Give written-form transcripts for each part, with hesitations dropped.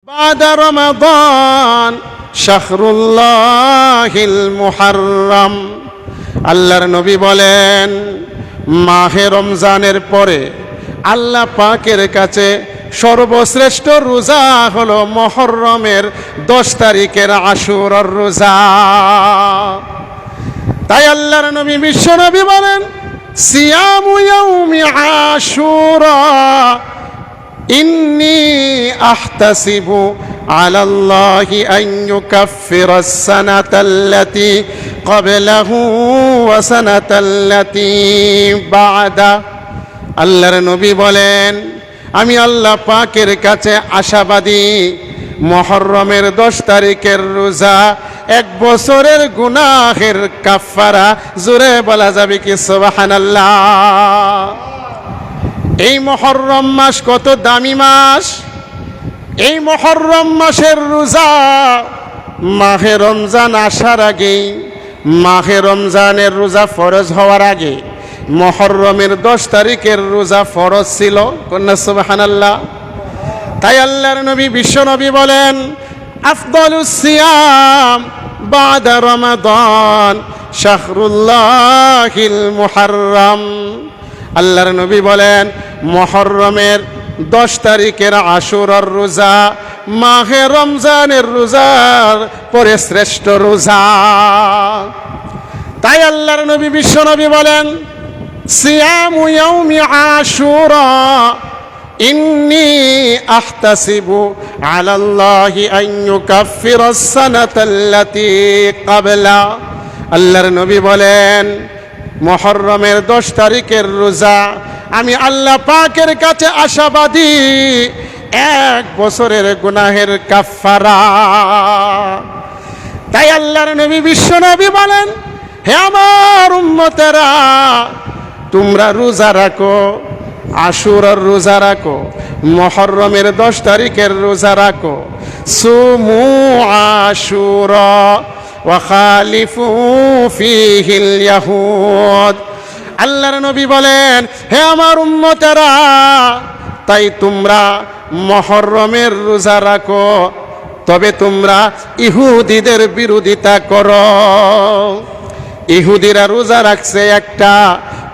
বাদা রমাদান শাহরুল্লাহিল মুহাররম। আল্লাহর নবী বলেন, মাহে রমজানের পরে আল্লাহ পাকের কাছে সর্বশ্রেষ্ঠ রোজা হলো মুহররমের 10 তারিখের আশুরার রোজা। তাই আল্লাহর নবী বিশ্বনবী বলেন, সিয়ামু ইয়াউমি আশুরা ইন্নী আহতাসিবু আলাল্লাহি আন ইউকাফফিরাস সানাতাল্লাতী ক্বাবলাহু ওয়া সানাতাল্লাতী বা'দা। আল্লাহর নবী বলেন, আমি আল্লাহ পাকের কাছে আশাবাদী মুহররমের 10 তারিখের রোজা 1 বছরের গুনাহের কাফারা। জোরে বলা যাবে কি সুবহানাল্লাহ। এই মুহররম মাস কত দামি মাস! এই মুহররম মাসের রোজা মাহে রমজান আসার আগে, মাহে রমজানের রোজা ফরজ হওয়ার আগে মুহররমের 10 তারিখের রোজা ফরজ ছিল। কন্যা সুবহানাল্লাহ। তাই আল্লাহর নবী বিশ্বনবী বলেন, আফদালুস সিয়াম বাদা রমাদান শাহরুল্লাহিল মুহাররম। আল্লাহর নবী বলেন, মুহররমের 10 তারিখের আশুরার রোজা মাহে রমজানের রোজার পরে শ্রেষ্ঠ রোজা। তাই আল্লাহর নবী বিশ্বনবী বলেন, সিয়ামু ইয়াউমি আশুরা ইন্নী আহতাসিবু আলাল্লাহি আন ইউকাফফিরাস সানাতাল্লাতী ক্বাবলা। আল্লাহর নবী বলেন, মুহররমের 10 তারিখের রোজা আমি আল্লাহ পাকের কাছে আশাবাদী 1 বছরের গুনাহের কাফারা। তাই আল্লাহর নবী বিশ্বনবী বলেন, হে আমার উম্মতেরা, তোমরা রোজা রাখো, আশুরার রোজা রাখো, মুহররমের 10 তারিখের রোজা রাখো। সুমু আশুরা ওয়া খালিফু ফীহিল ইয়াহুদ। আল্লাহর নবী বলেন, হে আমার উম্মতেরা, তাই তোমরা মুহররমের রোজা রাখো, তবে তোমরা ইহুদিদের বিরোধিতা করো। ইহুদিরা রোজা রাখছে একটা,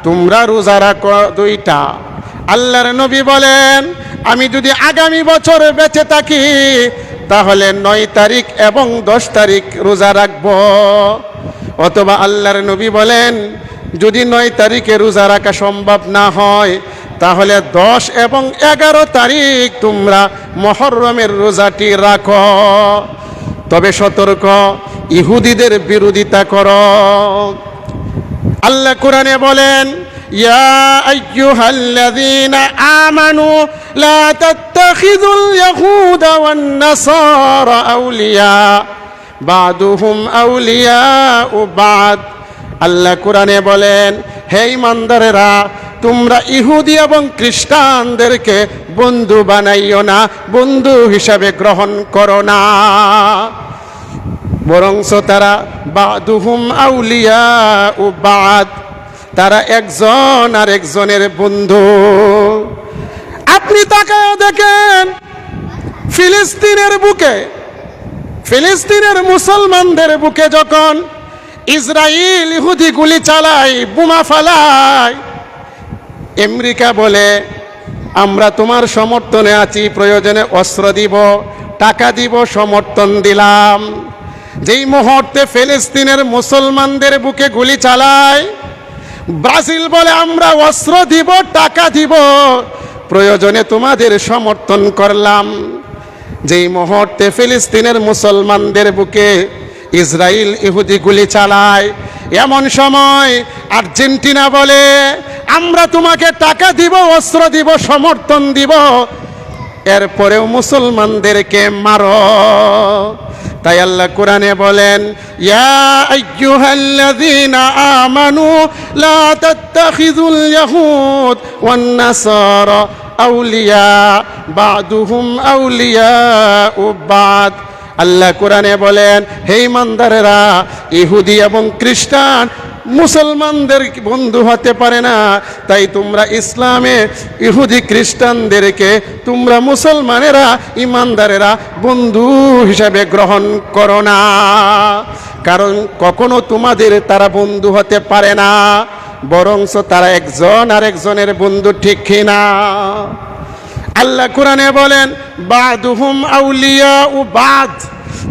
তোমরা রোজা রাখো 2টা। আল্লাহর নবী বলেন, আমি যদি আগামী বছর বেঁচে থাকি তাহলে 9 তারিখ এবং 10 তারিখ রোজা রাখব। অথবা আল্লাহর নবী বলেন, যদি 9 তারিখে রোজা রাখা সম্ভব না হয় তাহলে 10 এবং 11 তারিখ তোমরা মুহররমের রোজাটি রাখো, তবে সতর্ক, ইহুদিদের বিরোধিতা করো। আল্লাহ কোরআনে বলেন, ইয়া আইয়ুহাল্লাযীনা আমানু লা তাত্তাখিযুল ইয়াহুদা ওয়ান নাসারা আউলিয়া বা'দুহুম আউলিয়াউ বা'দ। আল্লাহ কোরআনে বলেন, হে ঈমানদারেরা, তোমরা ইহুদি এবং খ্রিস্টানদেরকে বন্ধু বানাইও না, বন্ধু হিসাবে গ্রহণ করো না, বরঞ্চ তারা বা'দুহুম আউলিয়াউ বা'দ, তারা একজন আর একজনের বন্ধু। আপনি তাকায় দেখেন, ফিলিস্তিনের বুকে, ফিলিস্তিনের মুসলমানদের বুকে যখন ইসরায়েল ইহুদি গুলি চালায়, বোমা ফালায়, আমেরিকা বলে আমরা তোমার সমর্থনে আছি, প্রয়োজনে অস্ত্র দিব, টাকা দিব, সমর্থন দিলাম। যেই মুহূর্তে ফিলিস্তিনের মুসলমানদের বুকে গুলি চালায়, ব্রাজিল বলে আমরা অস্ত্র দিব, টাকা দিব, প্রয়োজনে তোমাদের সমর্থন করলাম। যেই মুহূর্তে ফিলিস্তিনের মুসলমানদের বুকে ইসরায়েল ইহুদি গুলি চালায়, এমন সময় আর্জেন্টিনা বলে আমরা তোমাকে টাকা দিব, অস্ত্র দিব, সমর্থন দিব, এরপরেও মুসলমানদেরকে মারো। তাই আল্লাহ কোরআনে বলেন, ইয়া আইয়ুহাল্লাযীনা আমানু লা তাত্তাখিযুল ইয়াহুদ ওয়ান নাসারা আউলিয়া বা'দুহুম আউলিয়াউ বা'দ। আল্লাহ কোরআনে বলেন, হে ঈমানদারেরা, ইহুদি এবং খ্রিস্টান মুসলমানদের বন্ধু হতে পারে না, তাই তোমরা ইসলামে ইহুদি খ্রিস্টানদেরকে তোমরা মুসলমানেরা ইমানদারেরা বন্ধু হিসাবে গ্রহণ করো না, কারণ কখনো তোমাদের তারা বন্ধু হতে পারে না, বরঞ্চ তারা একজন আরেকজনের বন্ধু, ঠিক কিনা? আল্লাহ কোরআনে বলেন বাদুহুম আউলিয়া ও বাদ,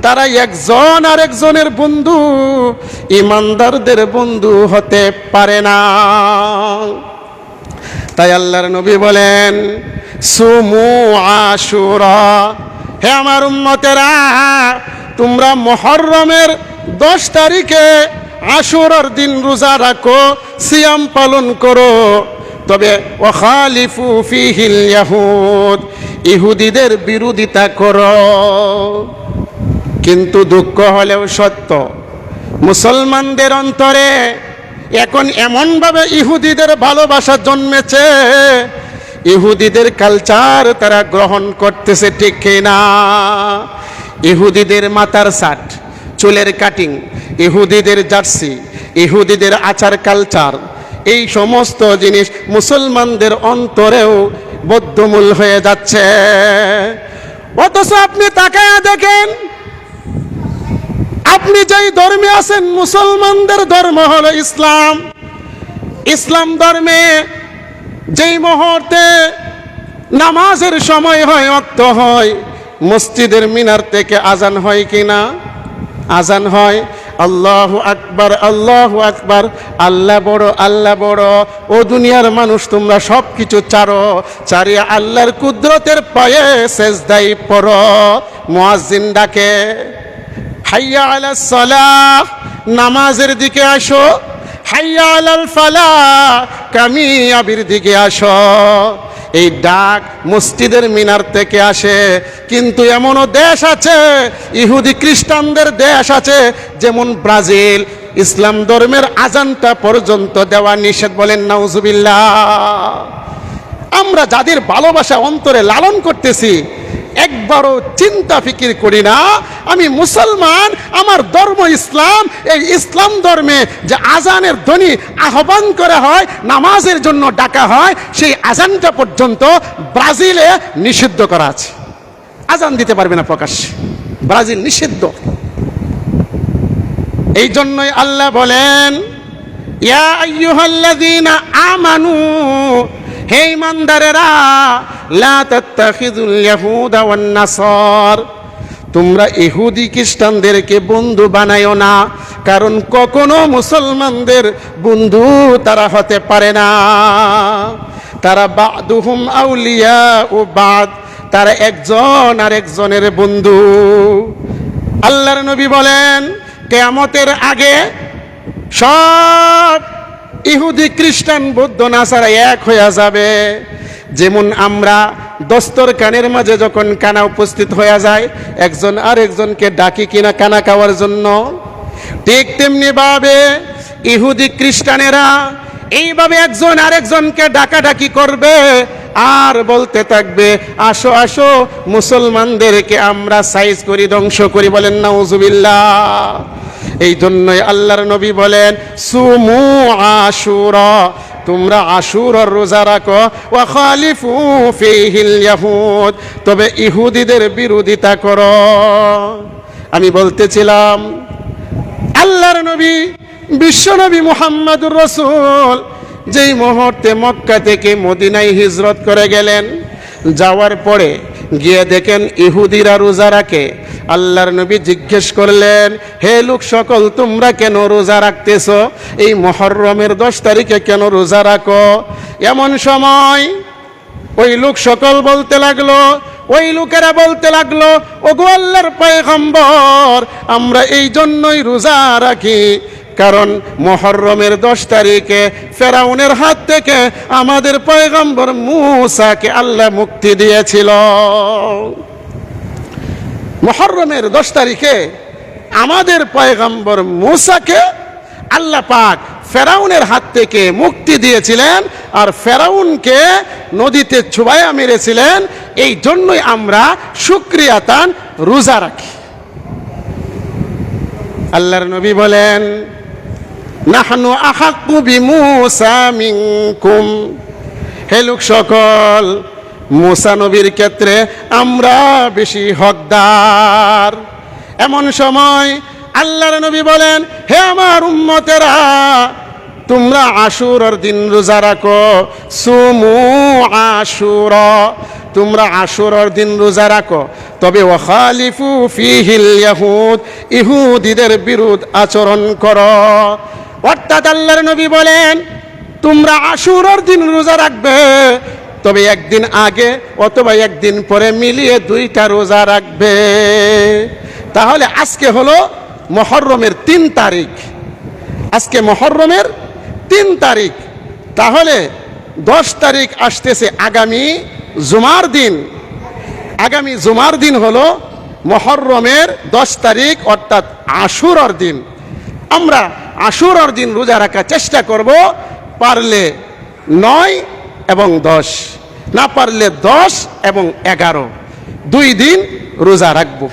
তারা একজন আরেকজনের বন্ধু, ইমানদারদের বন্ধু হতে পারে না। তাই আল্লাহর নবী বলেন সুমু আশুরা, হে আমার উম্মতেরা, তোমরা মুহররমের 10 তারিখে আশুরার দিন রোজা রাখো, সিয়াম পালন করো, তবে ওয়াখালিফু ফিহিল ইয়াহুদ, ইহুদিদের বিরোধিতা করো। কিন্তু দুঃখ হলেও সত্য, মুসলমানদের অন্তরে এখন এমনভাবে ইহুদিদের ভালোবাসা জন্মেছে, ইহুদিদের কালচার তারা গ্রহণ করতেছে, ঠিক কিনা? ইহুদিদের মাথার ছাট, চুলের কাটিং, ইহুদিদের জার্সি, ইহুদিদের আচার কালচার, এই সমস্ত জিনিস মুসলমানদের অন্তরেও বদ্ধমূল হয়ে যাচ্ছে। অথচ আপনি তাকায়া দেখেন, আপনি যেই ধর্মে আছেন, মুসলমানদের ধর্ম হলো ইসলাম। ইসলাম ধর্মে যেই মুহূর্তে নামাজের সময় হয়, ওয়াক্ত হয়, মসজিদের মিনার থেকে আজান হয় কিনা? আজান হয়, আল্লাহু আকবার, আল্লাহু আকবার, আল্লাহ বড়, আল্লাহ বড়। ও দুনিয়ার মানুষ, তোমরা সব কিছু ছাড়ো, ছাড়িয়ে আল্লাহর কুদরতের পায়ে সেজদায় পড়ো। মুয়াজ্জিন ডাকে হাইয়া আলাস সালাহ, নামাজের দিকে আসো, হাইয়া আলাল ফালাহ, কামিয়াবির দিকে আসো। এই ডাক মসজিদের মিনার থেকে আসে। কিন্তু এমনও দেশ আছে, ইহুদি খ্রিস্টানদের দেশ আছে, যেমন ব্রাজিল, ইসলাম ধর্মের আজানটা পর্যন্ত দেওয়া নিষেধ। বলেন নাউজুবিল্লাহ। আমরা যাদের ভালোবাসা অন্তরে লালন করতেছি, একবারও চিন্তা ফিকির করি না আমি মুসলমান, আমার ধর্ম ইসলাম, এই ইসলাম ধর্মে যে আজানের ধ্বনি আহ্বান করা হয়, নামাজের জন্য ডাকা হয়, সেই আজানটা পর্যন্ত ব্রাজিলে নিষিদ্ধ করা আছে। আজান দিতে পারবে না প্রকাশ্যে, ব্রাজিল নিষিদ্ধ। এই জন্যই আল্লাহ বলেন ইয়া আইয়ুহাল্লাযীনা আমানু, হে ঈমানদারেরা, লা তাত্তাখিযুল ইয়াহুদা ওয়ান নাসার, তোমরা ইহুদি খ্রিস্টানদেরকে বন্ধু বানায়ো না, কারণ কখনো মুসলমানদের বন্ধু তারা হতে পারে না। তারা বাদুহুম আউলিয়া ও বাদ, তারা একজন আরেকজনের বন্ধু। আল্লাহর নবী বলেন কিয়ামতের আগে সব ইহুদি খ্রিস্টান বৌদ্ধ নাসারা এক হয়ে যাবে। যেমন আমরা দস্তরখানের মাঝে যখন কানা উপস্থিত হয়ে যায়, একজন আরেকজনকে ডাকি কিনা কানা খাওয়ার জন্য, ঠিক তেমনি ভাবে ইহুদি খ্রিস্টানেরা এইভাবে একজন আরেকজনকে ডাকাডাকি করবে আর বলতে থাকবে আসো আসো মুসলমানদেরকে আমরা সাইজ করি, ধ্বংস করি। বলেন নাউজুবিল্লাহ। এই জন্যই আল্লাহর নবী বলেন সুমু আশুরা, তোমরা আশুরার রোজা রাখো, ওয়া খালিফু ফিহিল ইয়াহুদ, তবে ইহুদিদের বিরোধিতা করো। আমি বলতেছিলাম আল্লাহর নবী বিশ্বনবী মুহাম্মদুর রাসূল যেই মুহূর্তে মক্কা থেকে মদিনায় হিজরত করে গেলেন, যাওয়ার পরে গিয়ে দেখেন ইহুদিরা রোজা রাখে। আল্লাহর নবী জিজ্ঞেস করলেন, হে লোক সকল, তোমরা কেন রোজা রাখতেছ? এই মুহররমের 10 তারিখে কেন রোজা রাখো? এমন সময় ওই লোক সকল বলতে লাগলো, ওই লোকেরা বলতে লাগলো, ওগো আল্লাহর পয়গম্বর, আমরা এই জন্যই রোজা রাখি, কারণ মুহররমের 10 তারিখে ফেরাউনের হাত থেকে আমাদের পয়গম্বর মূসাকে আল্লাহ মুক্তি দিয়েছিল। মুহররমের 10 তারিখে আমাদের পয়গম্বর মূসাকে আল্লাহ পাক ফেরাউনের হাত থেকে মুক্তি দিয়েছিলেন, আর ফেরাউনকে নদীতে চুবাইয়া মেরেছিলেন। এই জন্যই আমরা শুকরিয়াতান রোজা রাখি। আল্লাহর নবী বলেন নাহনু আহাক্কু বিমূসা মিনকুম, হে লোক সকল, মূসা নবীর ক্ষেত্রে আমরা বেশি হকদার। এমন সময় আল্লাহর নবী বলেন, হে আমার উম্মতেরা, তোমরা আশুরার দিন রোজা রাখো, সুমু আশুরা, তোমরা আশুরার দিন রোজা রাখো, তবে ওয়াখালিফু ফিহিল ইয়াহুদ, ইহুদিদের বিরুদ্ধ আচরণ করো। অর্থাৎ আল্লাহর নবী বলেন, তোমরা আশুরার দিন রোজা রাখবে, তবে একদিন আগে অথবা একদিন পরে মিলিয়ে 2টা রোজা রাখবে। তাহলে আজকে হলো মুহররমের 3 তারিখ, আজকে মুহররমের 3 তারিখ, তাহলে 10 তারিখ আসতেছে আগামী জুমার দিন। আগামী জুমার দিন হলো মুহররমের 10 তারিখ, অর্থাৎ আশুরার দিন। আমরা আশুরার দিন রোজা রাখার চেষ্টা করব, পারলে 9 এবং 10, না পারলে 10 এবং 11, 2 দিন রোজা রাখবো।